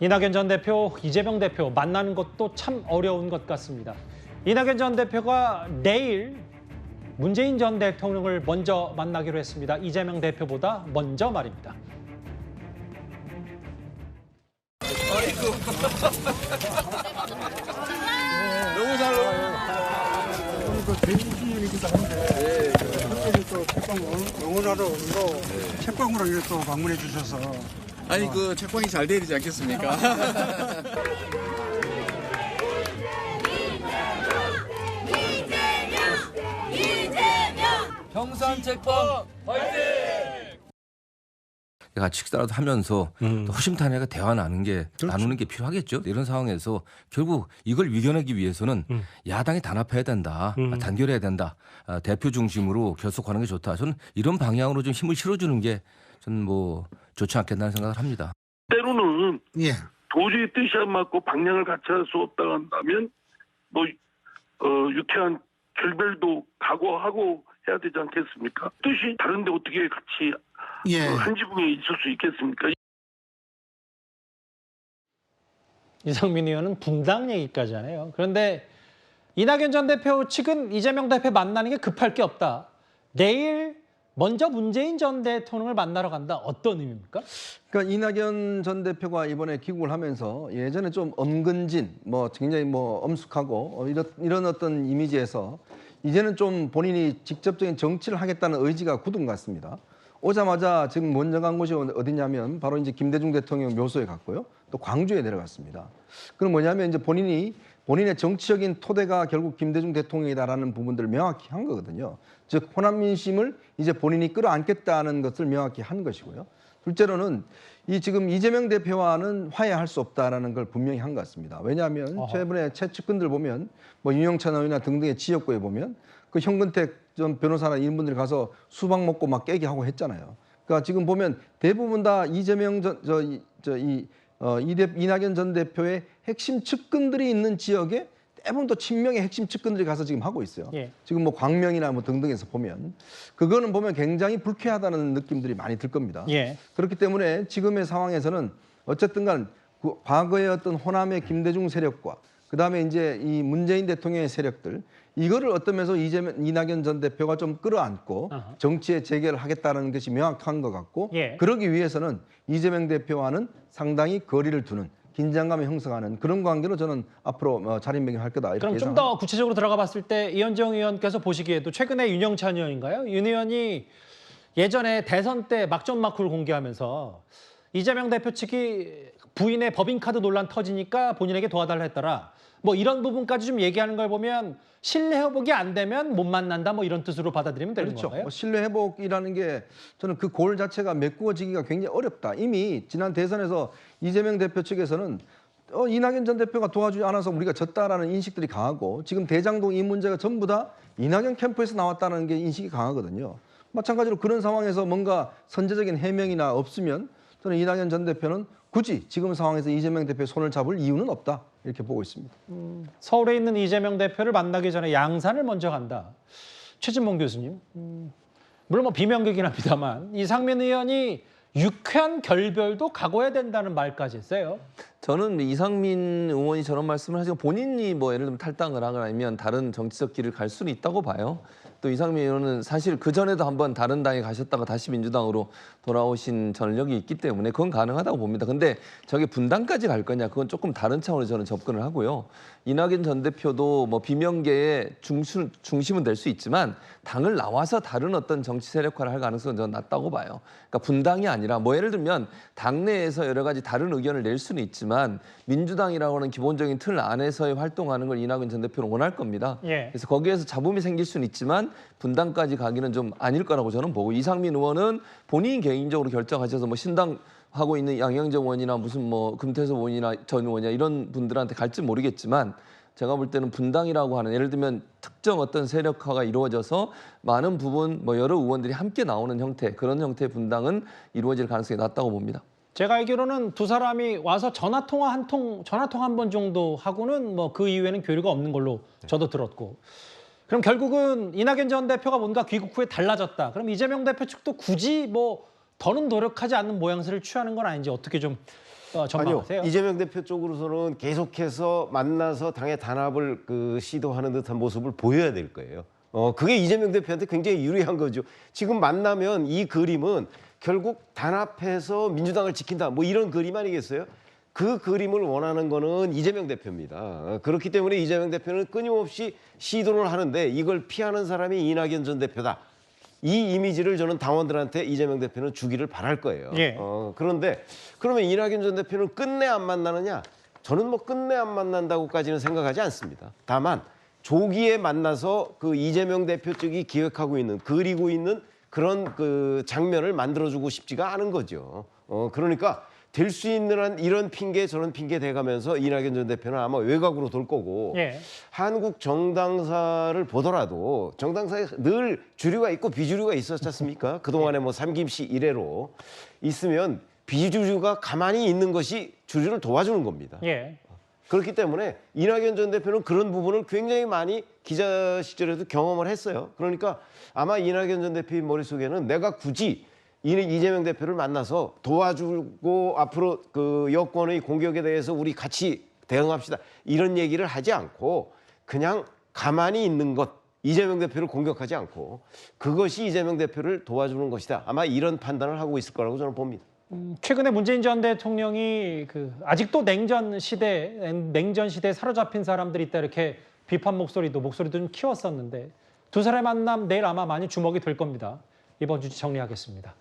이낙연 전 대표, 이재명 대표 만나는 것도 참 어려운 것 같습니다. 이낙연 전 대표가 내일 문재인 전 대통령을 먼저 만나기로 했습니다. 이재명 대표보다 먼저 말입니다. 너무 잘 어울려요. 그 대기이기도 한데 특별히 또 책방 응원하러 오고 책방으로 이렇게 또 방문해 주셔서 아니 그 책방이 잘 되지 않겠습니까? 경산 책방 같이 식사라도 하면서 또 허심탄회하게 대화 나누는 게 필요하겠죠. 이런 상황에서 결국 이걸 이겨내기 위해서는 야당이 단합해야 된다, 단결해야 된다, 대표 중심으로 결속하는 게 좋다. 저는 이런 방향으로 좀 힘을 실어주는 게 저는 뭐 좋지 않겠다는 생각을 합니다. 때로는 예. 도저히 뜻이 안 맞고 방향을 같이 할 수 없다 한다면 뭐 유쾌한 결별도 각오하고 해야 되지 않겠습니까? 뜻이 다른데 어떻게 같이 예. 한 지붕에 있을 수 있겠습니까? 이상민 의원은 분당 얘기까지 하네요. 그런데 이낙연 전 대표 측은 이재명 대표 만나는 게 급할 게 없다. 내일 먼저 문재인 전 대통령을 만나러 간다. 어떤 의미입니까? 그러니까 이낙연 전 대표가 이번에 귀국을 하면서 예전에 좀 엄근진, 굉장히 엄숙하고 이런 어떤 이미지에서 이제는 좀 본인이 직접적인 정치를 하겠다는 의지가 굳은 것 같습니다. 오자마자 지금 먼저 간 곳이 어디냐면 바로 이제 김대중 대통령 묘소에 갔고요. 또 광주에 내려갔습니다. 그럼 뭐냐면 이제 본인의 정치적인 토대가 결국 김대중 대통령이다라는 부분들을 명확히 한 거거든요. 즉 호남 민심을 이제 본인이 끌어안겠다는 것을 명확히 한 것이고요. 둘째로는 이 지금 이재명 대표와는 화해할 수 없다라는 걸 분명히 한 것 같습니다. 왜냐하면 최근에 최측근들 보면 윤영찬 의원이나 등등의 지역구에 보면 그 현근택 전 변호사나 이런 분들이 가서 수박 먹고 막 깨게 하고 했잖아요. 그러니까 지금 보면 대부분 다 이낙연 전 대표의 핵심 측근들이 있는 지역에 대부분 또 친명의 핵심 측근들이 가서 지금 하고 있어요. 예. 지금 광명이나 등등에서 보면 그거는 보면 굉장히 불쾌하다는 느낌들이 많이 들 겁니다. 예. 그렇기 때문에 지금의 상황에서는 어쨌든간 과거의 어떤 호남의 김대중 세력과 그다음에 이제 이 문재인 대통령의 세력들 이거를 어떤 면에서 이낙연 전 대표가 좀 끌어안고 정치의 재개를 하겠다는 것이 명확한 것 같고 예. 그러기 위해서는 이재명 대표와는 상당히 거리를 두는 긴장감을 형성하는 그런 관계로 저는 앞으로 자리매김할 거다 이렇게 그럼 좀 예상합니다. 더 구체적으로 들어가 봤을 때 이현정 의원께서 보시기에도 최근에 윤영찬 의원인가요? 윤 의원이 예전에 대선 때 막전막후를 공개하면서 이재명 대표 측이 부인의 법인카드 논란 터지니까 본인에게 도와달라 했더라. 이런 부분까지 좀 얘기하는 걸 보면 신뢰 회복이 안 되면 못 만난다 이런 뜻으로 받아들이면 되는 그렇죠. 건가요? 신뢰 회복이라는 게 저는 그 골 자체가 메꾸어지기가 굉장히 어렵다. 이미 지난 대선에서 이재명 대표 측에서는 이낙연 전 대표가 도와주지 않아서 우리가 졌다라는 인식들이 강하고 지금 대장동 이 문제가 전부 다 이낙연 캠프에서 나왔다는 게 인식이 강하거든요. 마찬가지로 그런 상황에서 뭔가 선제적인 해명이나 없으면 저는 이낙연 전 대표는 굳이 지금 상황에서 이재명 대표의 손을 잡을 이유는 없다. 이렇게 보고 있습니다. 서울에 있는 이재명 대표를 만나기 전에 양산을 먼저 간다. 최진봉 교수님, 물론 비명계긴 합니다만 이상민 의원이 유쾌한 결별도 각오해야 된다는 말까지 했어요. 저는 이상민 의원이 저런 말씀을 하시고 본인이 예를 들면 탈당을 하거나 아니면 다른 정치적 길을 갈 수는 있다고 봐요. 또 이상민 의원은 사실 그전에도 한번 다른 당에 가셨다가 다시 민주당으로 돌아오신 전력이 있기 때문에 그건 가능하다고 봅니다. 근데 저게 분당까지 갈 거냐 그건 조금 다른 차원으로 저는 접근을 하고요. 이낙연 전 대표도 비명계의 중심은 될 수 있지만 당을 나와서 다른 어떤 정치 세력화를 할 가능성은 저는 낮다고 봐요. 그러니까 분당이 아니라 예를 들면 당내에서 여러 가지 다른 의견을 낼 수는 있지만 민주당이라고 하는 기본적인 틀 안에서의 활동하는 걸 이낙연 전 대표는 원할 겁니다. 예. 그래서 거기에서 잡음이 생길 수는 있지만 분당까지 가기는 좀 아닐 거라고 저는 보고 이상민 의원은 본인이 개인적으로 결정하셔서 신당 하고 있는 양영정 의원이나 무슨 금태섭 의원이나 전 의원이나 이런 분들한테 갈지 모르겠지만 제가 볼 때는 분당이라고 하는 예를 들면 특정 어떤 세력화가 이루어져서 많은 부분 여러 의원들이 함께 나오는 형태 그런 형태의 분당은 이루어질 가능성이 낮다고 봅니다. 제가 알기로는 두 사람이 와서 전화 통화 한 번 정도 하고는 그 이후에는 교류가 없는 걸로 저도 들었고. 그럼 결국은 이낙연 전 대표가 뭔가 귀국 후에 달라졌다. 그럼 이재명 대표 측도 굳이 더는 노력하지 않는 모양새를 취하는 건 아닌지 어떻게 좀 전망하세요? 아니요. 이재명 대표 쪽으로서는 계속해서 만나서 당의 단합을 시도하는 듯한 모습을 보여야 될 거예요. 그게 이재명 대표한테 굉장히 유리한 거죠. 지금 만나면 이 그림은 결국 단합해서 민주당을 지킨다. 뭐 이런 그림 아니겠어요? 그 그림을 원하는 거는 이재명 대표입니다. 그렇기 때문에 이재명 대표는 끊임없이 시도를 하는데 이걸 피하는 사람이 이낙연 전 대표다. 이 이미지를 저는 당원들한테 이재명 대표는 주기를 바랄 거예요. 예. 그런데 그러면 이낙연 전 대표는 끝내 안 만나느냐? 저는 뭐 끝내 안 만난다고까지는 생각하지 않습니다. 다만 조기에 만나서 그 이재명 대표 측이 기획하고 있는 그리고 있는 그런 그 장면을 만들어주고 싶지가 않은 거죠. 그러니까 될 수 있는 한 이런 핑계 저런 핑계 대가면서 이낙연 전 대표는 아마 외곽으로 돌 거고 예. 한국 정당사를 보더라도 정당사에 늘 주류가 있고 비주류가 있었지 않습니까? 그동안에 뭐 삼김씨 이래로 있으면 비주류가 가만히 있는 것이 주류를 도와주는 겁니다. 예. 그렇기 때문에 이낙연 전 대표는 그런 부분을 굉장히 많이 기자 시절에도 경험을 했어요. 그러니까 아마 이낙연 전 대표의 머릿속에는 내가 굳이 이재명 대표를 만나서 도와주고 앞으로 그 여권의 공격에 대해서 우리 같이 대응합시다. 이런 얘기를 하지 않고 그냥 가만히 있는 것, 이재명 대표를 공격하지 않고 그것이 이재명 대표를 도와주는 것이다. 아마 이런 판단을 하고 있을 거라고 저는 봅니다. 최근에 문재인 전 대통령이 아직도 냉전 시대에 사로잡힌 사람들이 있다 이렇게 비판 목소리도 좀 키웠었는데 두 사람의 만남 내일 아마 많이 주목이 될 겁니다. 이번 주제 정리하겠습니다.